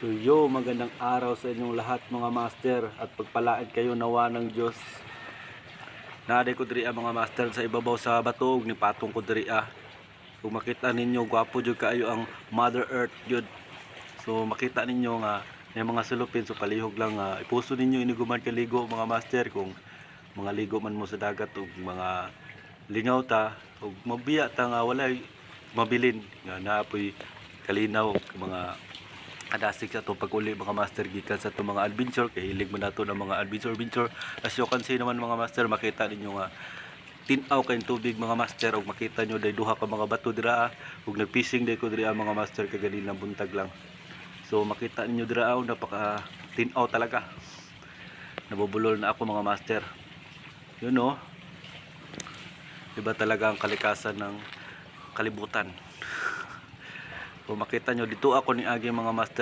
So magandang araw sa inyong lahat mga master at pagpalain kayo nawa ng Diyos. Naaday ko diri mga master sa ibabaw sa batog ni patong ko diri. Kung makita ninyo gwapo jud kaayo ang Mother Earth jud. So makita ninyo nga may mga sulupin, so palihog lang ipuso ninyo iniguman kaligo mga master. Kung mga ligo man mo sa dagat ug mga lingaw ta ug mabiya ta nga walay mabilin nga naapoy kalinaw mga adasig sa itong pag-uli mga master gikan sa itong mga adventure. Kay hilig mo na ito ng mga adventure. As you can see naman mga master, makita ninyo nga tinaw kayong tubig mga master, ug makita nyo day duha ka mga bato dira ug nagfishing day ko dira mga master kagalinang buntag lang. So makita ninyo dira napaka tinaw talaga. Nabubulol na ako mga master. Yun no, iba talaga ang kalikasan ng kalibutan. So makita nyo dito ako ni agi mga master